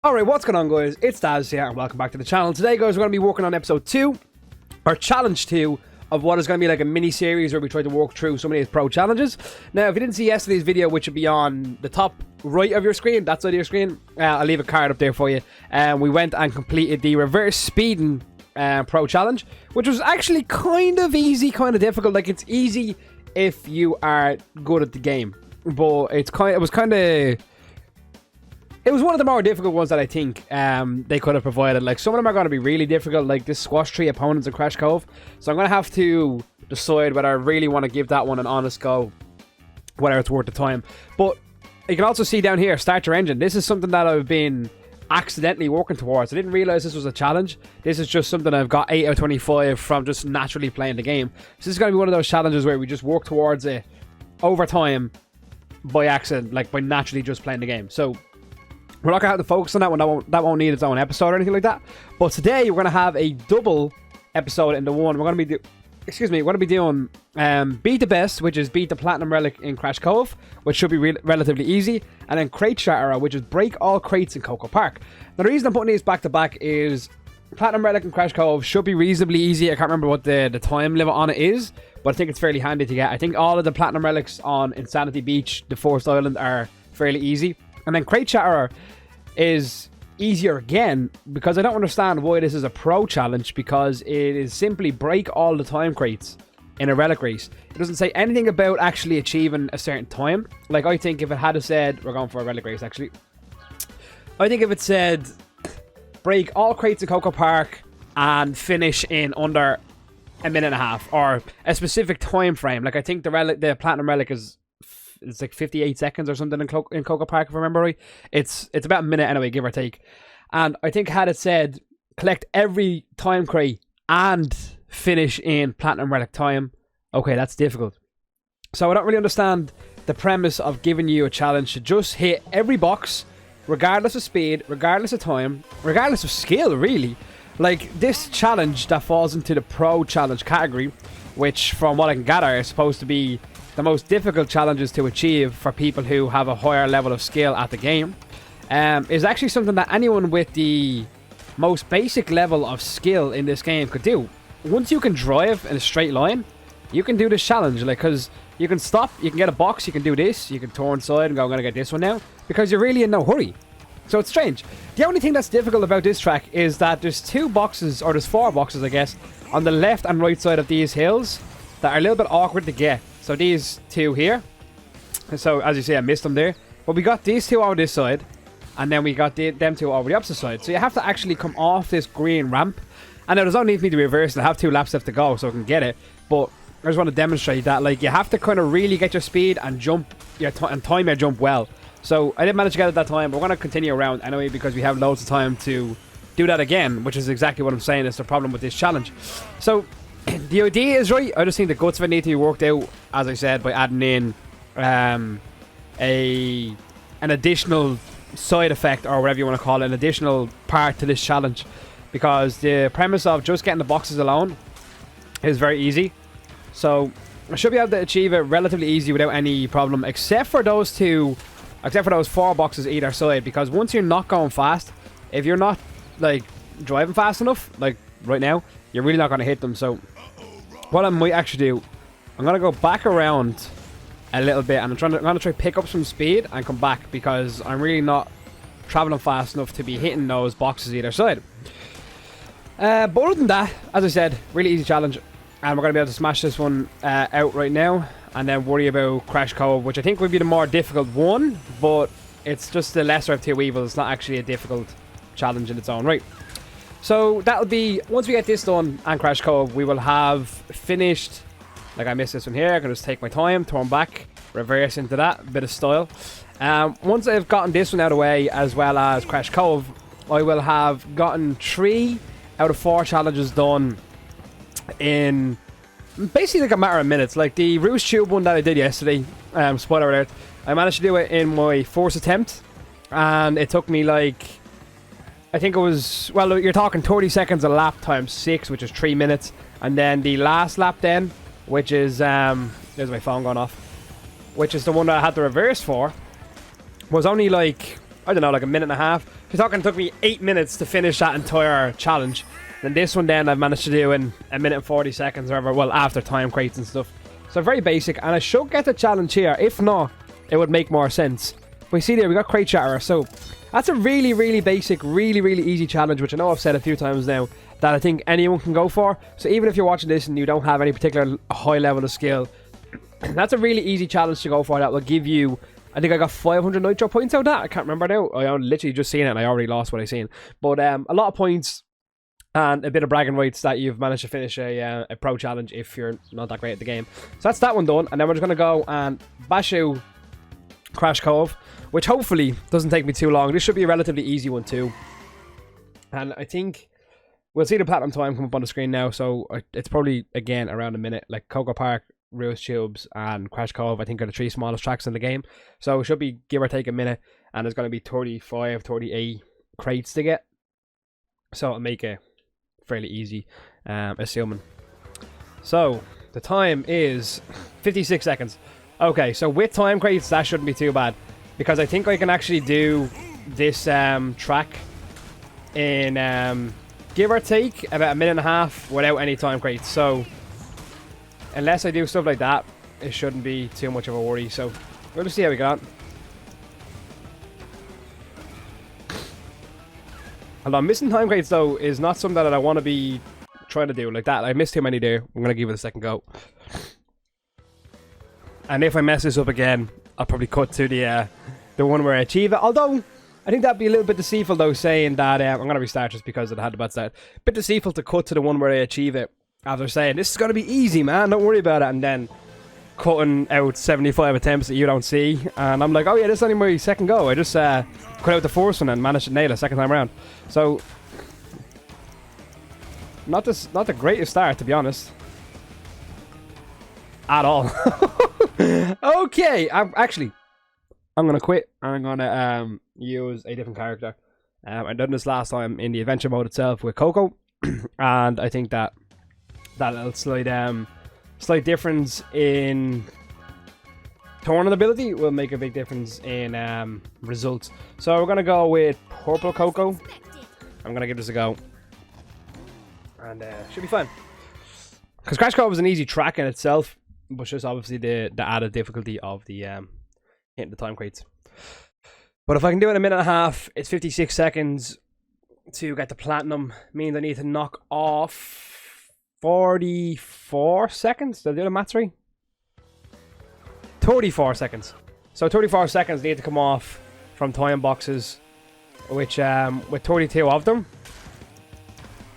Alright, what's going on, guys? It's Daz here and welcome back to the channel. Today, guys, we're going to be working on episode 2 or challenge 2 of what is going to be like a mini series where we try to walk through some of these pro challenges. Now, if you didn't see yesterday's video, which would be on the top right of your screen, that side of your screen, I'll leave a card up there for you. We went and completed the reverse speeding pro challenge, which was actually kind of easy, kind of difficult. Like, it's easy if you are good at the game, but it was one of the more difficult ones that I think they could have provided. Like, some of them are going to be really difficult, like this squash tree opponents in Crash Cove. So I'm going to have to decide whether I really want to give that one an honest go, whether it's worth the time. But you can also see down here, start your engine. This is something that I've been accidentally working towards. I didn't realize this was a challenge. This is just something I've got 8 out of 25 from just naturally playing the game. So this is going to be one of those challenges where we just work towards it over time by accident, like by naturally just playing the game. So we're not going to have to focus on that one. That won't need its own episode or anything like that. But today, we're going to have a double episode into one. We're going to be doing Beat the Best, which is beat the Platinum Relic in Crash Cove, which should be relatively easy. And then Crate Shatterer, which is break all crates in Coco Park. Now, the reason I'm putting these back to back is Platinum Relic in Crash Cove should be reasonably easy. I can't remember what the time limit on it is, but I think it's fairly handy to get. I think all of the Platinum Relics on Insanity Beach, the Forest Island, are fairly easy. And then Crate Shatterer is easier again, because I don't understand why this is a pro challenge, because it is simply break all the time crates in a relic race. It doesn't say anything about actually achieving a certain time. Like, I think if it had said, we're going for a relic race actually, I think if it said break all crates in Coco Park and finish in under a minute and a half, or a specific time frame, like I think the Platinum Relic is, it's like 58 seconds or something in Coco Park, if I remember right. It's about a minute anyway, give or take. And I think had it said collect every time crate and finish in Platinum Relic time, okay, that's difficult. So I don't really understand the premise of giving you a challenge to just hit every box, regardless of speed, regardless of time, regardless of skill, really. Like, this challenge that falls into the pro challenge category, which from what I can gather is supposed to be the most difficult challenges to achieve for people who have a higher level of skill at the game, is actually something that anyone with the most basic level of skill in this game could do. Once you can drive in a straight line, you can do this challenge, like, because you can stop, you can get a box, you can do this, you can turn side and go, I'm going to get this one now, because you're really in no hurry. So it's strange. The only thing that's difficult about this track is that there's 2 boxes, or there's 4 boxes, I guess, on the left and right side of these hills that are a little bit awkward to get. So these 2 here. So as you see, I missed them there. But we got these 2 over this side, and then we got them 2 over the opposite side. So you have to actually come off this green ramp. And now there's no need for me to reverse it. I have 2 laps left to go, so I can get it. But I just want to demonstrate that, like, you have to kind of really get your speed and jump and time your jump well. So I didn't manage to get it that time, but we're going to continue around anyway, because we have loads of time to do that again, which is exactly what I'm saying is the problem with this challenge. So the idea is right. I just think the guts of it need to be worked out, as I said, by adding in an additional side effect, or whatever you want to call it, an additional part to this challenge, because the premise of just getting the boxes alone is very easy. So I should be able to achieve it relatively easy without any problem, except for those 4 boxes either side, because once you're not going fast, if you're not like driving fast enough, like right now, you're really not going to hit them. So what I might actually do, I'm going to go back around a little bit, and I'm going to try pick up some speed and come back, because I'm really not traveling fast enough to be hitting those boxes either side. But other than that, as I said, really easy challenge, and we're going to be able to smash this one out right now, and then worry about Crash Cove, which I think would be the more difficult one, but it's just the lesser of 2 evils. It's not actually a difficult challenge in its own right. So that'll be, once we get this done and Crash Cove, we will have finished. Like, I missed this one here, I can just take my time, turn back, reverse into that, bit of style. Once I've gotten this one out of the way, as well as Crash Cove, I will have gotten 3 out of 4 challenges done in basically like a matter of minutes. Like the Roost Tube one that I did yesterday, spoiler alert, I managed to do it in my 4th attempt, and it took me like, I think it was, well, you're talking 30 seconds a lap times 6, which is 3 minutes. And then the last lap then, which is, there's my phone going off, which is the one that I had to reverse for, was only like I don't know, like a minute and a half. If you're talking, it took me 8 minutes to finish that entire challenge. And this one then I've managed to do in a minute and 40 seconds or whatever, well, after time crates and stuff. So very basic, and I should get the challenge here. If not, it would make more sense. But you see there, we got crate Shatterer. So that's a really, really basic, really, really easy challenge, which I know I've said a few times now, that I think anyone can go for. So even if you're watching this and you don't have any particular high level of skill, that's a really easy challenge to go for that will give you, I think I got 500 Nitro points out of that. I can't remember now. I literally just seen it and I already lost what I seen. But a lot of points and a bit of bragging rights that you've managed to finish a pro challenge if you're not that great at the game. So that's that one done. And then we're just going to go and bash out Crash Cove, which hopefully doesn't take me too long. This should be a relatively easy one too. And I think we'll see the platinum time come up on the screen now. So it's probably, again, around a minute. Like Coco Park, Ruins Tubes, and Crash Cove, I think, are the 3 smallest tracks in the game. So it should be give or take a minute. And there's going to be 35, 38 crates to get. So it'll make it fairly easy, assuming. So the time is 56 seconds. Okay, so with time crates, that shouldn't be too bad, because I think I can actually do this track in give or take about a minute and a half without any time crates. So unless I do stuff like that, it shouldn't be too much of a worry. So we'll just see how we get on. Although missing time crates though is not something that I want to be trying to do like that. I missed too many there. I'm gonna give it a second go. And if I mess this up again, I'll probably cut to the one where I achieve it. Although I think that'd be a little bit deceitful though, saying that I'm gonna restart just because I had a bad start. Bit deceitful to cut to the one where I achieve it after saying this is gonna be easy, man. Don't worry about it, and then cutting out 75 attempts that you don't see, and I'm like, oh yeah, this is only my second go. I just cut out the first one and managed to nail it second time around. So not the greatest start, to be honest, at all. Okay, I'm gonna quit and I'm gonna use a different character. I done this last time in the adventure mode itself with Coco, and I think that little slight difference in tournament ability will make a big difference in results. So we're gonna go with purple Coco. I'm gonna give this a go, and should be fun. Because Crash Cove is an easy track in itself, but just obviously the added difficulty of the hitting the time crates. But if I can do it in a minute and a half, it's 56 seconds to get the platinum. Means I need to knock off 44 seconds. Did I do the maths right? 34 seconds. So 34 seconds need to come off from time boxes, which with 32 of them,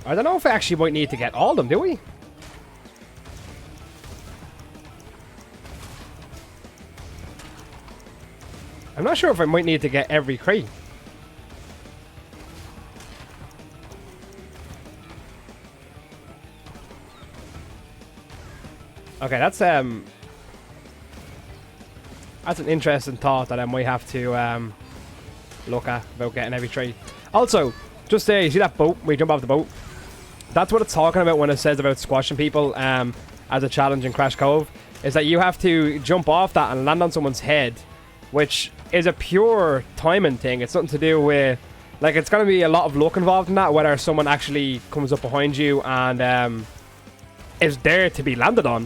I don't know if I actually might need to get all of them, do we? I'm not sure if I might need to get every crate. Okay, that's an interesting thought that I might have to look at about getting every trade. Also, just you see that boat? We jump off the boat. That's what it's talking about when it says about squashing people as a challenge in Crash Cove. Is that you have to jump off that and land on someone's head, which is a pure timing thing. It's something to do with, like, it's going to be a lot of luck involved in that, whether someone actually comes up behind you and is there to be landed on.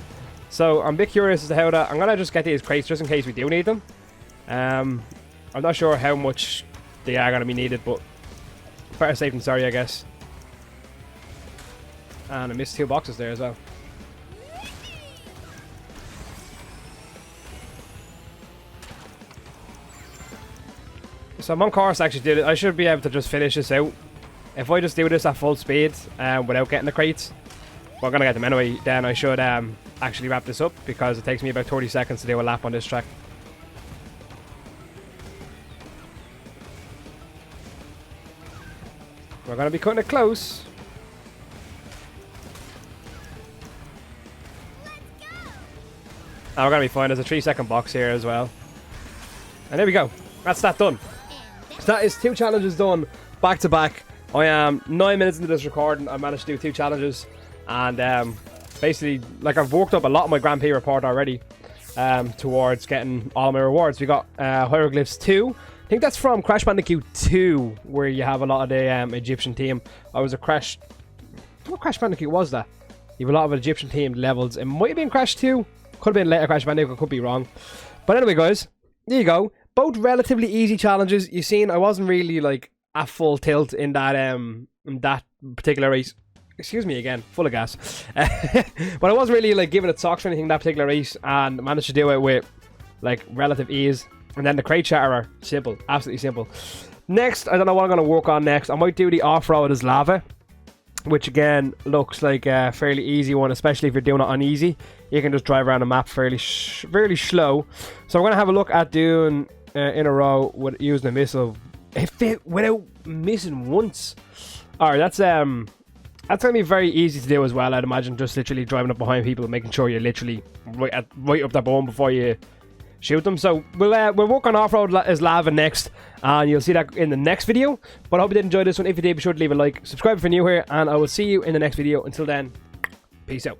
So I'm a bit curious as to how that. I'm gonna just get these crates just in case we do need them. I'm not sure how much they are gonna be needed, but better safe than sorry, I guess. And I missed 2 boxes there as well. So I'm on course to actually do it. I should be able to just finish this out if I just do this at full speed without getting the crates. But I'm gonna get them anyway. Then I should actually wrap this up, because it takes me about 30 seconds to do a lap on this track. We're going to be cutting it close. And we're going to be fine. There's a 3-second box here as well. And there we go. That's that done. So that is 2 challenges done back to back. I am 9 minutes into this recording. I managed to do 2 challenges. And basically, like, I've worked up a lot of my Grand Prix report already towards getting all my rewards. We got Hieroglyphs 2, I think that's from Crash Bandicoot 2, where you have a lot of the Egyptian team. I was a Crash... What Crash Bandicoot was that? You have a lot of Egyptian themed levels. It might have been Crash 2. Could have been later Crash Bandicoot. Could be wrong. But anyway, guys. There you go. Both relatively easy challenges. You've seen I wasn't really like at full tilt in that particular race. Excuse me again. Full of gas. But I wasn't really like giving it socks or anything in that particular race. And managed to do it with like relative ease. And then the crate Shatterer, simple, absolutely simple. Next, I don't know what I'm going to work on next. I might do the off-road as lava, which again looks like a fairly easy one, especially if you're doing it on easy. You can just drive around the map fairly slow. So I'm going to have a look at doing in a row with using a missile without missing once. All right, that's going to be very easy to do as well. I'd imagine just literally driving up behind people and making sure you're literally right up their bone before you shoot them. So we'll work on off-road as lava next, and you'll see that in the next video. But I hope you did enjoy this one. If you did, be sure to leave a like, subscribe if you're new here, and I will see you in the next video. Until then, peace out.